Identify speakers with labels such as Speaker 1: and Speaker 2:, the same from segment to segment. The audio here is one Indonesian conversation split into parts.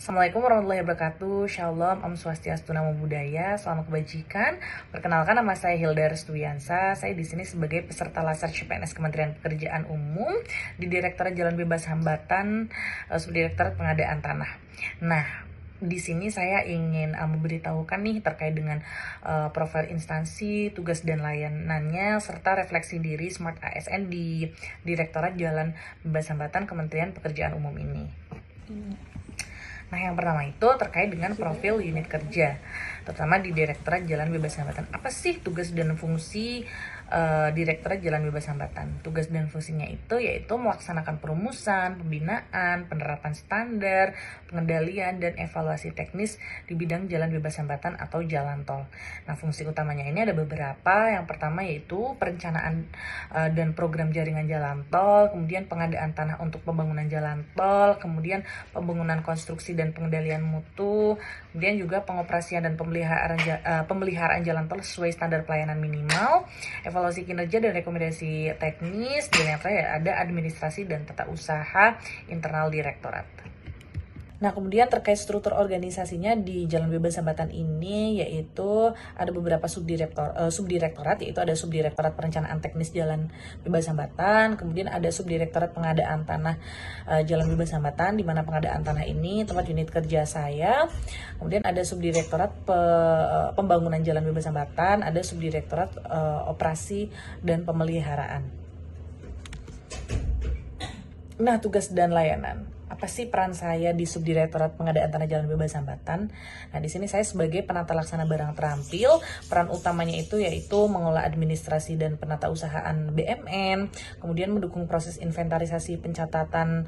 Speaker 1: Assalamualaikum warahmatullahi wabarakatuh. Shalom, Om Swastiastu, Namo Buddhaya, Salam Kebajikan. Perkenalkan, nama saya Hilda Restuyansa. Saya di sini sebagai peserta laser CPNS Kementerian Pekerjaan Umum di Direktorat Jalan Bebas Hambatan, Subdirektorat Pengadaan Tanah. Nah, di sini saya ingin memberitahukan nih terkait dengan profil instansi, tugas dan layanannya, serta refleksi diri Smart ASN di Direktorat Jalan Bebas Hambatan Kementerian Pekerjaan Umum ini. Nah, yang pertama itu terkait dengan profil unit kerja, terutama di Direktorat Jalan Bebas Hambatan. Apa sih tugas dan fungsi Direktorat Jalan Bebas Hambatan? Tugas dan fungsinya itu yaitu melaksanakan perumusan, pembinaan, penerapan standar, pengendalian, dan evaluasi teknis di bidang jalan bebas hambatan atau jalan tol. Nah, fungsi utamanya ini ada beberapa. Yang pertama yaitu perencanaan dan program jaringan jalan tol, kemudian pengadaan tanah untuk pembangunan jalan tol, kemudian pembangunan konstruksi dan pengendalian mutu, kemudian juga pengoperasian dan pemeliharaan jalan tol sesuai standar pelayanan minimal, evaluasi kinerja dan rekomendasi teknis, dan yang terakhir ada administrasi dan tata usaha internal direktorat. Nah, kemudian terkait struktur organisasinya di Jalan Bebas Hambatan ini, yaitu ada beberapa subdirektorat, yaitu ada Subdirektorat Perencanaan Teknis Jalan Bebas Hambatan, kemudian ada Subdirektorat Pengadaan Tanah Jalan Bebas Hambatan, di mana pengadaan tanah ini tempat unit kerja saya. Kemudian ada Subdirektorat Pembangunan Jalan Bebas Hambatan, ada Subdirektorat Operasi dan Pemeliharaan. Nah, tugas dan layanan. Apa sih peran saya di Subdirektorat Pengadaan Tanah Jalan Bebas Hambatan? Nah, di sini saya sebagai penata laksana barang terampil. Peran utamanya itu yaitu mengelola administrasi dan penata usahaan BMN, kemudian mendukung proses inventarisasi pencatatan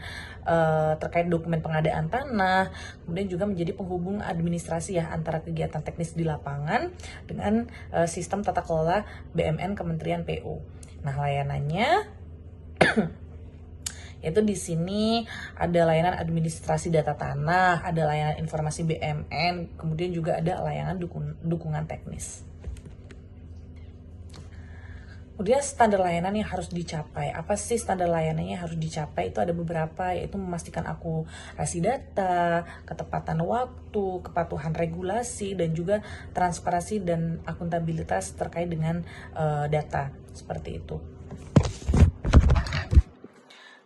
Speaker 1: terkait dokumen pengadaan tanah, kemudian juga menjadi penghubung administrasi ya antara kegiatan teknis di lapangan dengan sistem tata kelola BMN Kementerian PU. Nah, layanannya yaitu di sini ada layanan administrasi data tanah, ada layanan informasi BMN, kemudian juga ada layanan dukungan teknis. Kemudian standar layanan yang harus dicapai. Apa sih standar layanannya yang harus dicapai? Itu ada beberapa, yaitu memastikan akurasi data, ketepatan waktu, kepatuhan regulasi, dan juga transparansi dan akuntabilitas terkait dengan data. Seperti itu.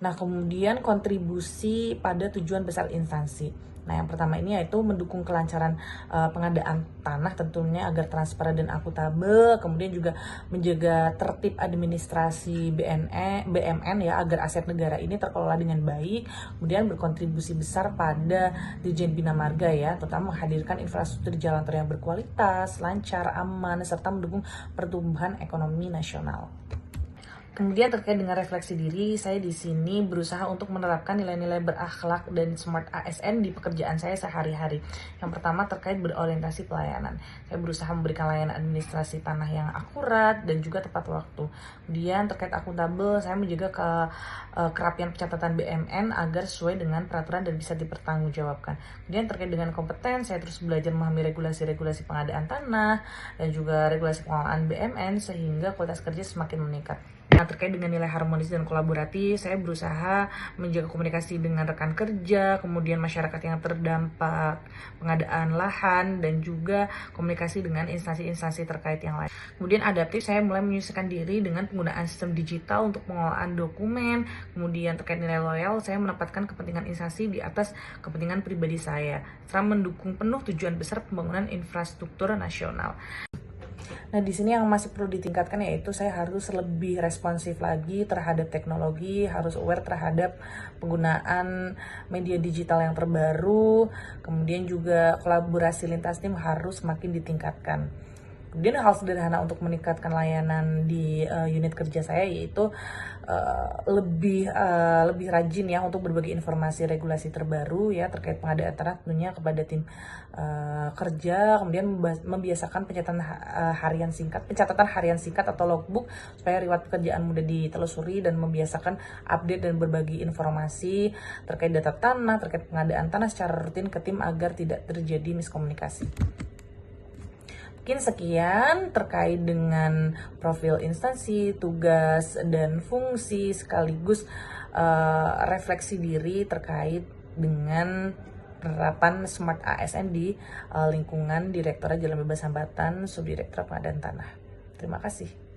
Speaker 1: Nah, kemudian kontribusi pada tujuan besar instansi. Nah, yang pertama ini yaitu mendukung kelancaran pengadaan tanah tentunya agar transparan dan akuntabel, kemudian juga menjaga tertib administrasi BMN ya agar aset negara ini terkelola dengan baik, kemudian berkontribusi besar pada Dirjen Bina Marga ya, terutama menghadirkan infrastruktur jalan tol yang berkualitas, lancar, aman, serta mendukung pertumbuhan ekonomi nasional. Kemudian terkait dengan refleksi diri, saya di sini berusaha untuk menerapkan nilai-nilai berakhlak dan Smart ASN di pekerjaan saya sehari-hari. Yang pertama terkait berorientasi pelayanan. Saya berusaha memberikan layanan administrasi tanah yang akurat dan juga tepat waktu. Kemudian terkait akuntabel, saya menjaga kerapian pencatatan BMN agar sesuai dengan peraturan dan bisa dipertanggungjawabkan. Kemudian terkait dengan kompeten, saya terus belajar memahami regulasi-regulasi pengadaan tanah dan juga regulasi pengelolaan BMN sehingga kualitas kerja semakin meningkat. Nah, terkait dengan nilai harmonis dan kolaboratif, saya berusaha menjaga komunikasi dengan rekan kerja, kemudian masyarakat yang terdampak pengadaan lahan, dan juga komunikasi dengan instansi-instansi terkait yang lain. Kemudian adaptif, saya mulai menyesuaikan diri dengan penggunaan sistem digital untuk pengelolaan dokumen. Kemudian terkait nilai loyal, saya menempatkan kepentingan instansi di atas kepentingan pribadi saya, serta mendukung penuh tujuan besar pembangunan infrastruktur nasional. Nah, di sini yang masih perlu ditingkatkan yaitu saya harus lebih responsif lagi terhadap teknologi, harus aware terhadap penggunaan media digital yang terbaru, kemudian juga kolaborasi lintas tim harus makin ditingkatkan. Kemudian hal sederhana untuk meningkatkan layanan di unit kerja saya yaitu lebih rajin ya untuk berbagi informasi regulasi terbaru ya terkait pengadaan tanah tentunya kepada tim kerja, kemudian membiasakan pencatatan harian singkat atau logbook supaya riwayat pekerjaan mudah ditelusuri dan membiasakan update dan berbagi informasi terkait data tanah, terkait pengadaan tanah secara rutin ke tim agar tidak terjadi miskomunikasi. Mungkin sekian terkait dengan profil instansi, tugas, dan fungsi sekaligus refleksi diri terkait dengan penerapan Smart ASN di lingkungan Direktorat Jalan Bebas Hambatan, Subdirektorat Pengadaan Tanah. Terima kasih.